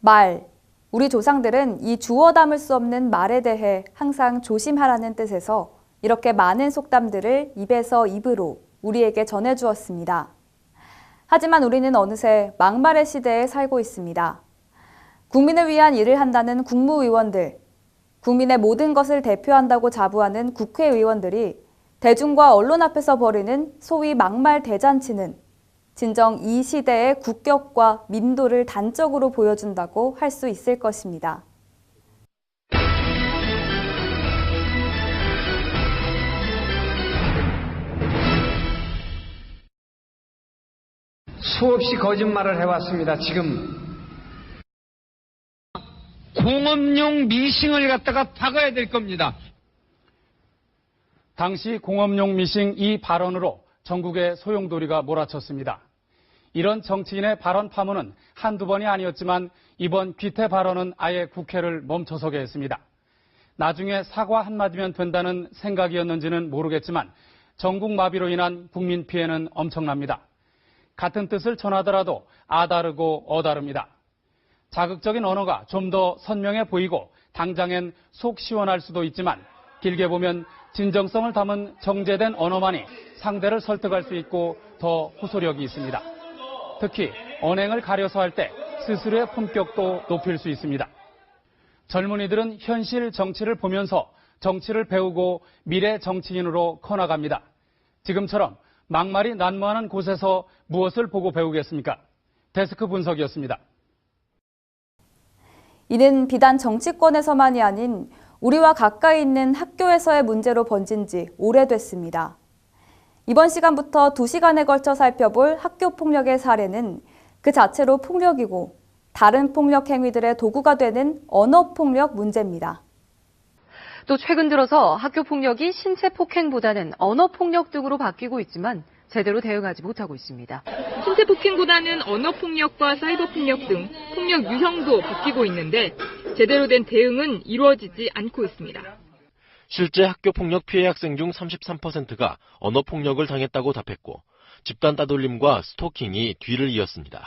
말. 우리 조상들은 이 주워 담을 수 없는 말에 대해 항상 조심하라는 뜻에서 이렇게 많은 속담들을 입에서 입으로 우리에게 전해주었습니다. 하지만 우리는 어느새 막말의 시대에 살고 있습니다. 국민을 위한 일을 한다는 국무위원들, 국민의 모든 것을 대표한다고 자부하는 국회의원들이 대중과 언론 앞에서 벌이는 소위 막말 대잔치는 진정 이 시대의 국격과 민도를 단적으로 보여준다고 할 수 있을 것입니다. 수없이 거짓말을 해왔습니다. 지금 공업용 미싱을 갖다가 박아야 될 겁니다. 당시 공업용 미싱 이 발언으로 전국의 소용돌이가 몰아쳤습니다. 이런 정치인의 발언 파문은 한두 번이 아니었지만 이번 귀태 발언은 아예 국회를 멈춰서게 했습니다. 나중에 사과 한마디면 된다는 생각이었는지는 모르겠지만 전국 마비로 인한 국민 피해는 엄청납니다. 같은 뜻을 전하더라도 아다르고 어다릅니다. 자극적인 언어가 좀 더 선명해 보이고 당장엔 속 시원할 수도 있지만 길게 보면 진정성을 담은 정제된 언어만이 상대를 설득할 수 있고 더 호소력이 있습니다. 특히 언행을 가려서 할 때 스스로의 품격도 높일 수 있습니다. 젊은이들은 현실 정치를 보면서 정치를 배우고 미래 정치인으로 커나갑니다. 지금처럼 막말이 난무하는 곳에서 무엇을 보고 배우겠습니까? 데스크 분석이었습니다. 이는 비단 정치권에서만이 아닌 우리와 가까이 있는 학교에서의 문제로 번진 지 오래됐습니다. 이번 시간부터 2시간에 걸쳐 살펴볼 학교 폭력의 사례는 그 자체로 폭력이고 다른 폭력 행위들의 도구가 되는 언어 폭력 문제입니다. 또 최근 들어서 학교 폭력이 신체 폭행보다는 언어 폭력 등으로 바뀌고 있지만 제대로 대응하지 못하고 있습니다. 신체 폭행보다는 언어 폭력과 사이버 폭력 등 폭력 유형도 바뀌고 있는데 제대로 된 대응은 이루어지지 않고 있습니다. 실제 학교 폭력 피해 학생 중 33%가 언어 폭력을 당했다고 답했고 집단 따돌림과 스토킹이 뒤를 이었습니다.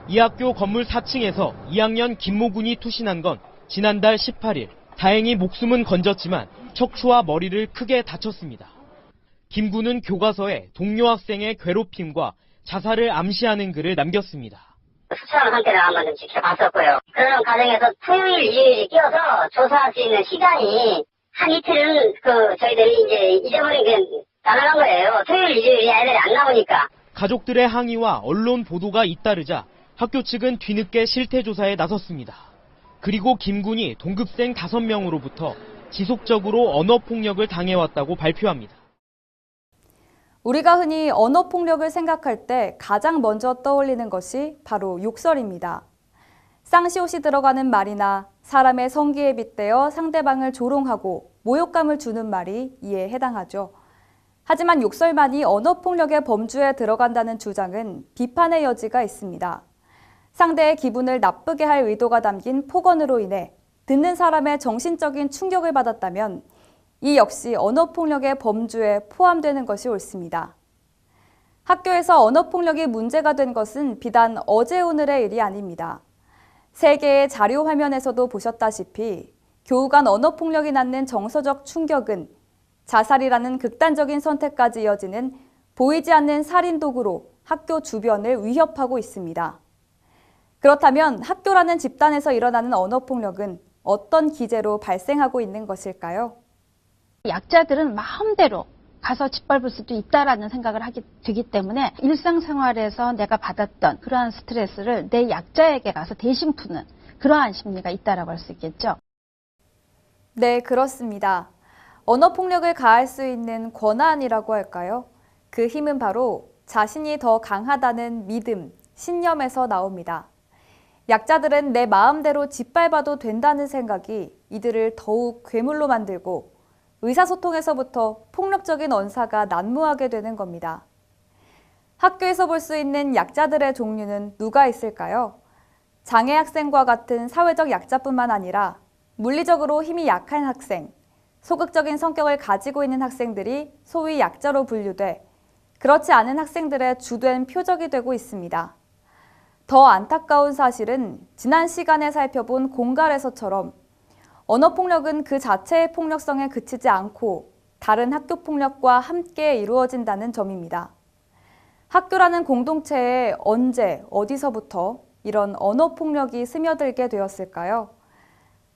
이 학교 건물 4층에서 2학년 김모 군이 투신한 건 지난달 18일. 다행히 목숨은 건졌지만 척추와 머리를 크게 다쳤습니다. 김 군은 교과서에 동료 학생의 괴롭힘과 자살을 암시하는 글을 남겼습니다. 수차원 상태를 한번 좀 지켜봤었고요. 그런 과정에서 토요일, 일요일이 끼어서 조사할 수 있는 시간이 한 이틀은 저희들이 이제 잊어버린 게 나가는 거예요. 토요일, 일요일이 애들이 안 나오니까. 가족들의 항의와 언론 보도가 잇따르자 학교 측은 뒤늦게 실태 조사에 나섰습니다. 그리고 김 군이 동급생 5명으로부터 지속적으로 언어폭력을 당해왔다고 발표합니다. 우리가 흔히 언어 폭력을 생각할 때 가장 먼저 떠올리는 것이 바로 욕설입니다. 쌍시옷이 들어가는 말이나 사람의 성기에 빗대어 상대방을 조롱하고 모욕감을 주는 말이 이에 해당하죠. 하지만 욕설만이 언어 폭력의 범주에 들어간다는 주장은 비판의 여지가 있습니다. 상대의 기분을 나쁘게 할 의도가 담긴 폭언으로 인해 듣는 사람의 정신적인 충격을 받았다면 이 역시 언어폭력의 범주에 포함되는 것이 옳습니다. 학교에서 언어폭력이 문제가 된 것은 비단 어제 오늘의 일이 아닙니다. 세계의 자료 화면에서도 보셨다시피 교우 간 언어폭력이 낳는 정서적 충격은 자살이라는 극단적인 선택까지 이어지는 보이지 않는 살인 도구로 학교 주변을 위협하고 있습니다. 그렇다면 학교라는 집단에서 일어나는 언어폭력은 어떤 기제로 발생하고 있는 것일까요? 약자들은 마음대로 가서 짓밟을 수도 있다라는 생각을 하게 되기 때문에 일상생활에서 내가 받았던 그러한 스트레스를 내 약자에게 가서 대신 푸는 그러한 심리가 있다라고 할 수 있겠죠. 네, 그렇습니다. 언어폭력을 가할 수 있는 권한이라고 할까요? 그 힘은 바로 자신이 더 강하다는 믿음, 신념에서 나옵니다. 약자들은 내 마음대로 짓밟아도 된다는 생각이 이들을 더욱 괴물로 만들고 의사소통에서부터 폭력적인 언사가 난무하게 되는 겁니다. 학교에서 볼 수 있는 약자들의 종류는 누가 있을까요? 장애 학생과 같은 사회적 약자뿐만 아니라 물리적으로 힘이 약한 학생, 소극적인 성격을 가지고 있는 학생들이 소위 약자로 분류돼 그렇지 않은 학생들의 주된 표적이 되고 있습니다. 더 안타까운 사실은 지난 시간에 살펴본 공갈에서처럼 언어폭력은 그 자체의 폭력성에 그치지 않고 다른 학교폭력과 함께 이루어진다는 점입니다. 학교라는 공동체에 언제, 어디서부터 이런 언어폭력이 스며들게 되었을까요?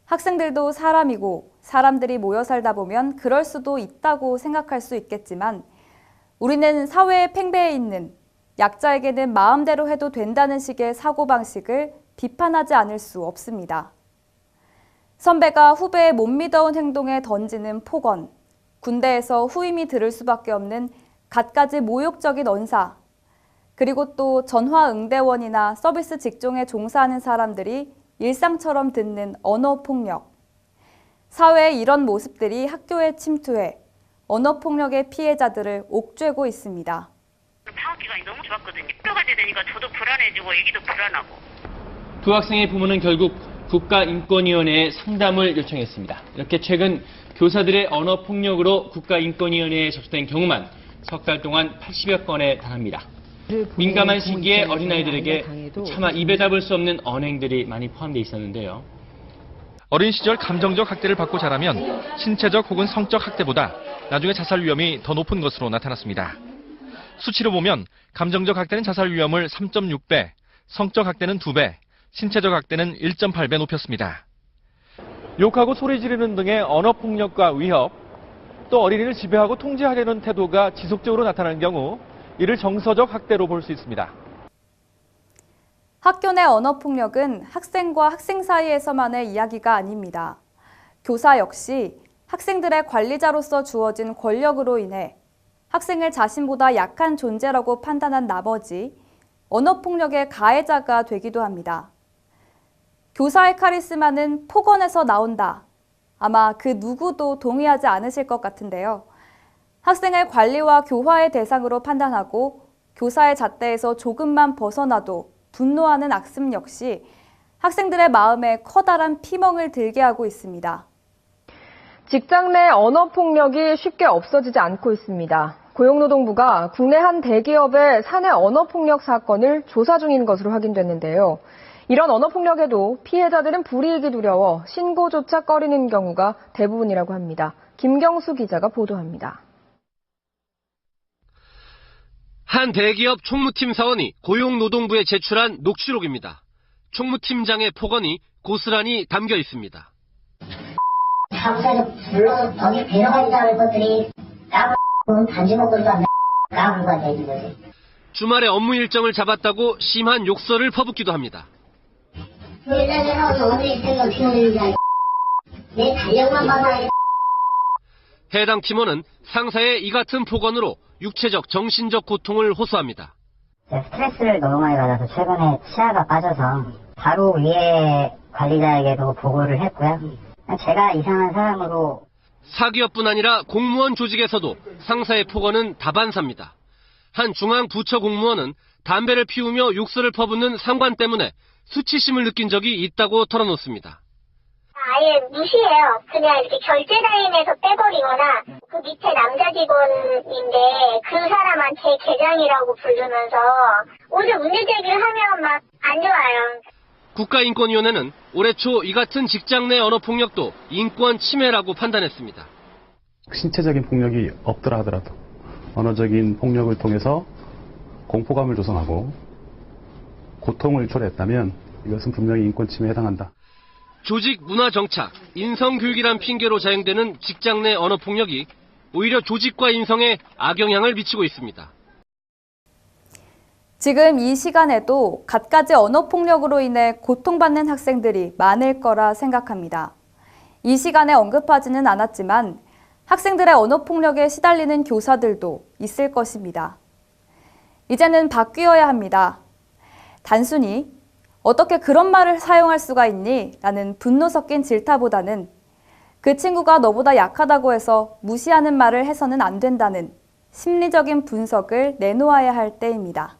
학생들도 사람이고 사람들이 모여 살다 보면 그럴 수도 있다고 생각할 수 있겠지만 우리는 사회의 팽배해 있는 약자에게는 마음대로 해도 된다는 식의 사고방식을 비판하지 않을 수 없습니다. 선배가 후배의 못 믿어온 행동에 던지는 폭언, 군대에서 후임이 들을 수밖에 없는 갖가지 모욕적인 언사, 그리고 또 전화응대원이나 서비스 직종에 종사하는 사람들이 일상처럼 듣는 언어폭력. 사회의 이런 모습들이 학교에 침투해 언어폭력의 피해자들을 옥죄고 있습니다. 방학 기간이 너무 좋았거든요. 학교가 되니까 저도 불안해지고 애기도 불안하고. 두 학생의 부모는 결국 국가인권위원회에 상담을 요청했습니다. 이렇게 최근 교사들의 언어폭력으로 국가인권위원회에 접수된 경우만 석 달 동안 80여 건에 달합니다. 민감한 시기에 어린아이들에게 차마 입에 잡을 수 없는 언행들이 많이 포함되어 있었는데요. 어린 시절 감정적 학대를 받고 자라면 신체적 혹은 성적 학대보다 나중에 자살 위험이 더 높은 것으로 나타났습니다. 수치로 보면 감정적 학대는 자살 위험을 3.6배, 성적 학대는 2배, 신체적 학대는 1.8배 높였습니다. 욕하고 소리 지르는 등의 언어폭력과 위협, 또 어린이를 지배하고 통제하려는 태도가 지속적으로 나타나는 경우 이를 정서적 학대로 볼 수 있습니다. 학교 내 언어폭력은 학생과 학생 사이에서만의 이야기가 아닙니다. 교사 역시 학생들의 관리자로서 주어진 권력으로 인해 학생을 자신보다 약한 존재라고 판단한 나머지 언어폭력의 가해자가 되기도 합니다. 교사의 카리스마는 폭언에서 나온다. 아마 그 누구도 동의하지 않으실 것 같은데요. 학생을 관리와 교화의 대상으로 판단하고 교사의 잣대에서 조금만 벗어나도 분노하는 악습 역시 학생들의 마음에 커다란 피멍을 들게 하고 있습니다. 직장 내 언어폭력이 쉽게 없어지지 않고 있습니다. 고용노동부가 국내 한 대기업의 사내 언어폭력 사건을 조사 중인 것으로 확인됐는데요. 이런 언어폭력에도 피해자들은 불이익이 두려워 신고조차 꺼리는 경우가 대부분이라고 합니다. 김경수 기자가 보도합니다. 한 대기업 총무팀 사원이 고용노동부에 제출한 녹취록입니다. 총무팀장의 폭언이 고스란히 담겨 있습니다. 사무실에서 불러서 거기 데려가지도 않을 것들이 까불고 단지 먹고도 안 까불고 되는 거지. 주말에 업무 일정을 잡았다고 심한 욕설을 퍼붓기도 합니다. 일단은 오늘 있으면 어떻게 오는지 알고 내 달력만 봐서 알겠어. 해당 팀원은 상사의 이 같은 폭언으로 육체적, 정신적 고통을 호소합니다. 스트레스를 너무 많이 받아서 최근에 치아가 빠져서 바로 위에 관리자에게도 보고를 했고요. 제가 이상한 사람으로. 사기업뿐 아니라 공무원 조직에서도 상사의 폭언은 다반사입니다. 한 중앙부처 공무원은 담배를 피우며 욕설을 퍼붓는 상관 때문에 수치심을 느낀 적이 있다고 털어놓습니다. 아예 무시해요. 그냥 이렇게 결제라인에서 빼버리거나 그 밑에 남자 직원인데 그 사람한테 계장이라고 부르면서 오늘 문제 제기를 하면 막 안 좋아요. 국가인권위원회는 올해 초 이 같은 직장 내 언어폭력도 인권 침해라고 판단했습니다. 신체적인 폭력이 없더라 하더라도 언어적인 폭력을 통해서 공포감을 조성하고 고통을 초래했다면 이것은 분명히 인권 침해에 해당한다. 조직 문화 정착, 인성교육이란 핑계로 자행되는 직장 내 언어폭력이 오히려 조직과 인성에 악영향을 미치고 있습니다. 지금 이 시간에도 갖가지 언어폭력으로 인해 고통받는 학생들이 많을 거라 생각합니다. 이 시간에 언급하지는 않았지만 학생들의 언어폭력에 시달리는 교사들도 있을 것입니다. 이제는 바뀌어야 합니다. 단순히 어떻게 그런 말을 사용할 수가 있니? 라는 분노 섞인 질타보다는 그 친구가 너보다 약하다고 해서 무시하는 말을 해서는 안 된다는 심리적인 분석을 내놓아야 할 때입니다.